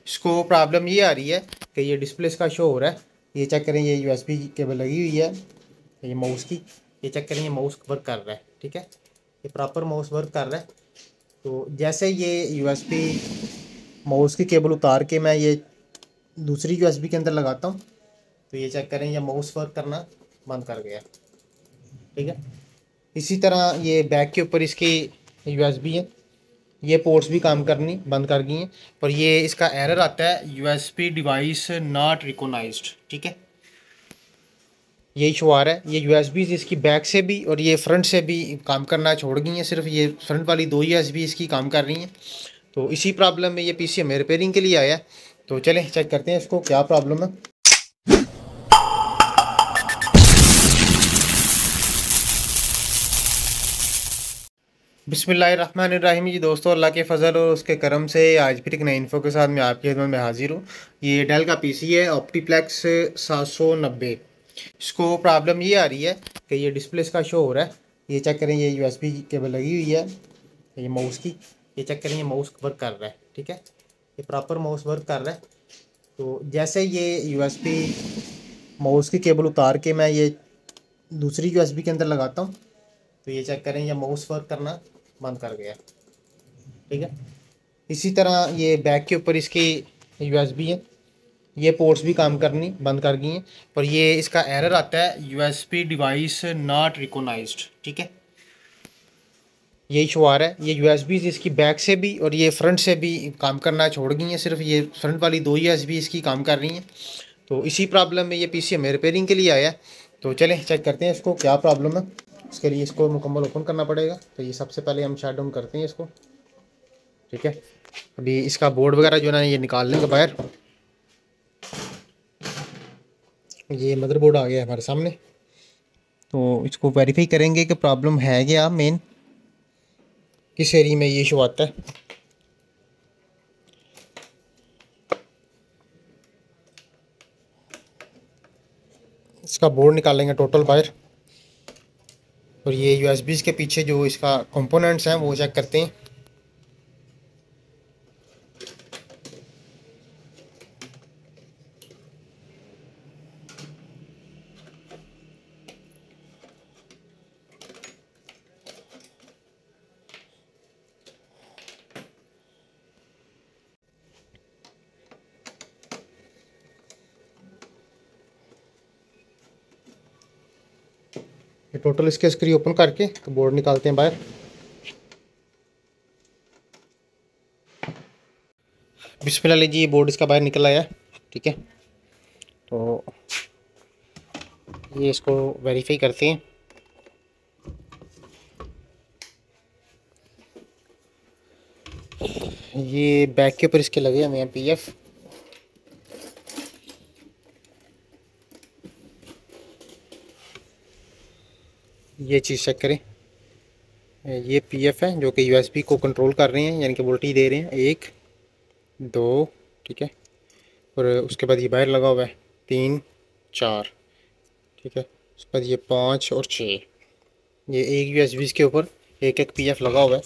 इसको प्रॉब्लम ये आ रही है कि ये डिस्प्ले इसका शो हो रहा है। ये चेक करें, ये यूएसबी केबल लगी हुई है ये माउस की। ये चेक करें, ये माउस वर्क कर रहा है। ठीक है, ये प्रॉपर माउस वर्क कर रहा है। तो जैसे ये यूएसबी माउस की केबल उतार के मैं ये दूसरी यूएसबी के अंदर लगाता हूँ तो ये चेक करें, ये माउस वर्क करना बंद कर गया। ठीक है, इसी तरह ये बैक के ऊपर इसकी यूएसबी है, ये पोर्ट्स भी काम करनी बंद कर गई हैं। पर ये इसका एरर आता है यूएसबी डिवाइस नॉट रिकॉग्नाइज्ड। ठीक है, ये इशू आ रहा है। ये यूएसबी इसकी बैक से भी और ये फ्रंट से भी काम करना छोड़ गई हैं, सिर्फ ये फ्रंट वाली दो यूएसबी इसकी काम कर रही हैं। तो इसी प्रॉब्लम में ये पीसी हमें रिपेयरिंग के लिए आया है। तो चलें चेक करते हैं इसको क्या प्रॉब्लम है। बिस्मिल्लाहिर्रहमानिर्रहीम जी दोस्तों, अल्लाह के फ़ज़ल और उसके करम से आज फिर एक नई इन्फो के साथ मैं आपकी खिदमत में हाजिर हूँ। ये डेल का पीसी है ऑप्टीप्लेक्स 790। इसको प्रॉब्लम ये आ रही है कि ये डिस्प्ले इसका शो हो रहा है। ये चेक करें, ये यूएसबी केबल लगी हुई है ये माउस की। ये चेक करें, ये माउस वर्क कर रहा है। ठीक है, ये प्रॉपर माउस वर्क कर रहा है। तो जैसे ये यूएसबी माउस की केबल उतार के मैं ये दूसरी यूएसबी के अंदर लगाता हूँ तो ये चेक करें, ये माउस वर्क करना बंद कर गया। ठीक है, इसी तरह ये बैक के ऊपर इसकी यूएसबी है, ये पोर्ट्स भी काम करनी बंद कर गई हैं। पर ये इसका एरर आता है यूएसबी डिवाइस नॉट रिकॉग्नाइज्ड। ठीक है, ये इशू आ रहा है। ये यूएसबी इसकी बैक से भी और ये फ्रंट से भी काम करना छोड़ गई हैं, सिर्फ ये फ्रंट वाली दो यूएसबी इसकी काम कर रही हैं। तो इसी प्रॉब्लम में ये पीसी हमें रिपेयरिंग के लिए आया है। तो चलें चेक करते हैं इसको क्या प्रॉब्लम है। इसके लिए इसको मुकम्मल ओपन करना पड़ेगा। तो ये सबसे पहले हम शट डाउन करते हैं इसको। ठीक है, अभी इसका बोर्ड वगैरह जो है ना ये निकाल लेंगे बाहर। ये मदरबोर्ड आ गया है हमारे सामने। तो इसको वेरीफाई करेंगे कि प्रॉब्लम है क्या, मेन किस एरिया में ये इशू आता है। इसका बोर्ड निकालेंगे टोटल बाहर और ये यूएसबी के पीछे जो इसका कंपोनेंट्स हैं वो चेक करते हैं। ये टोटल इसके स्क्रू ओपन करके तो बोर्ड निकालते हैं बाहर। बिस्मिल्लाह जी, ये बोर्ड इसका बाहर निकल आया है। ठीक है, तो ये इसको वेरीफाई करते हैं। ये बैक के ऊपर इसके लगे हुए हैं पीएफ। ये चीज़ चेक करें, ये पीएफ है जो कि यूएसबी को कंट्रोल कर रहे हैं, यानी कि वोल्टेज दे रहे हैं 1 2। ठीक है, और उसके बाद ये बाहर लगा हुआ है 3 4। ठीक है, उसके बाद ये 5 और 6। ये एक यूएसबी के ऊपर एक एक पीएफ लगा हुआ है।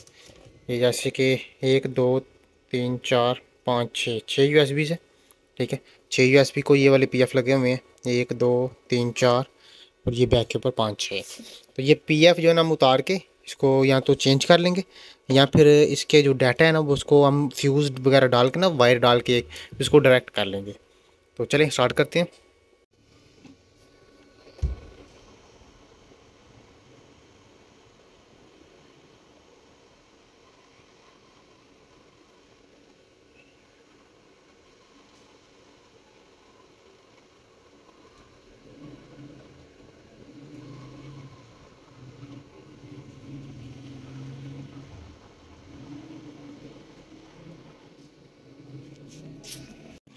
ये जैसे कि 1 2 3 4 5 6 यूएसबी है। ठीक है, 6 यूएसबी को ये वाले पीएफ लगे हुए हैं 1 2 3 4 और ये बैक के ऊपर 5 6। तो ये पीएफ जो है ना हम उतार के इसको या तो चेंज कर लेंगे या फिर इसके जो डाटा है ना वो उसको हम फ्यूज़ वगैरह डाल के ना वायर डाल के इसको डायरेक्ट कर लेंगे। तो चलें स्टार्ट करते हैं।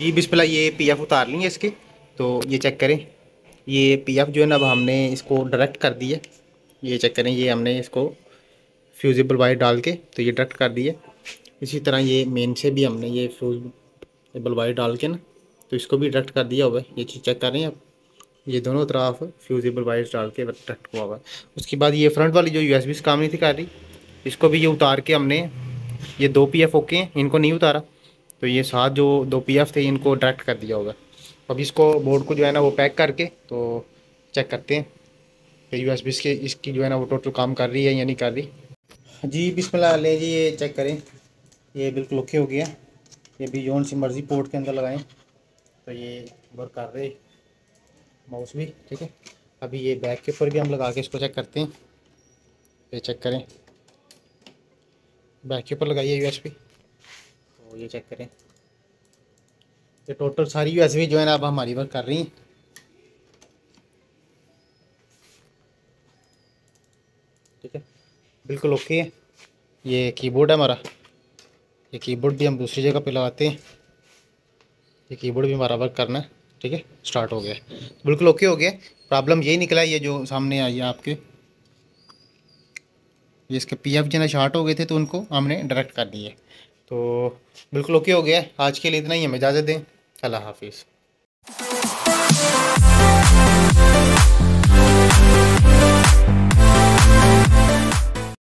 जी बिस्मिल्लाह, ये पीएफ उतार लेंगे इसके। तो ये चेक करें, ये पीएफ जो है ना अब हमने इसको डायरेक्ट कर दिया। ये चेक करें, ये हमने इसको फ्यूजिबल वायर डाल के तो ये डायरेक्ट कर दिया। इसी तरह ये मेन से भी हमने ये फ्यूजिबल वायर डाल के ना तो इसको भी डायरेक्ट कर दिया हुआ है। ये चीज़ चेक कर रहे हैं आप, ये दोनों तरफ फ्यूजिबल वायर डाल के डायरेक्ट हुआ हुआ है। उसके बाद ये फ्रंट वाली जो यूएसबी से काम नहीं थी कर रही, इसको भी ये उतार के हमने ये 2 पीएफ ओके हैं, इनको नहीं उतारा तो ये साथ जो 2 PF थे इनको डायरेक्ट कर दिया होगा। अब इसको बोर्ड को जो है ना वो पैक करके तो चेक करते हैं कि USB इसकी जो है ना वो टोटल काम कर रही है या नहीं कर रही। जी बिस्मिल्लाह, लें जी ये चेक करें, ये बिल्कुल ओके हो गया। ये भी जौन सी मर्ज़ी पोर्ट के अंदर लगाएं तो ये वर्क कर रहे, माउस भी ठीक है। अभी ये बैक के ऊपर भी हम लगा के इसको चेक करते हैं। ये चेक करें, बैक के ऊपर लगाइए USB, तो ये चेक करें, ये टोटल सारी USB जो है ना अब हमारी वर्क कर रही हैं। ठीक है, बिल्कुल ओके है। ये कीबोर्ड है हमारा, ये कीबोर्ड भी हम दूसरी जगह पे लगाते हैं। ये कीबोर्ड भी हमारा वर्क करना है। ठीक है, स्टार्ट हो गया, बिल्कुल ओके हो गया। प्रॉब्लम यही निकला, ये जो सामने आई है आपके, ये इसके PF जो है शॉर्ट हो गए थे तो उनको हमने डायरेक्ट कर दिए। तो बिल्कुल ओके हो गया। आज के लिए इतना ही, हमें इजाज़त दें। अल्लाह हाफिज़।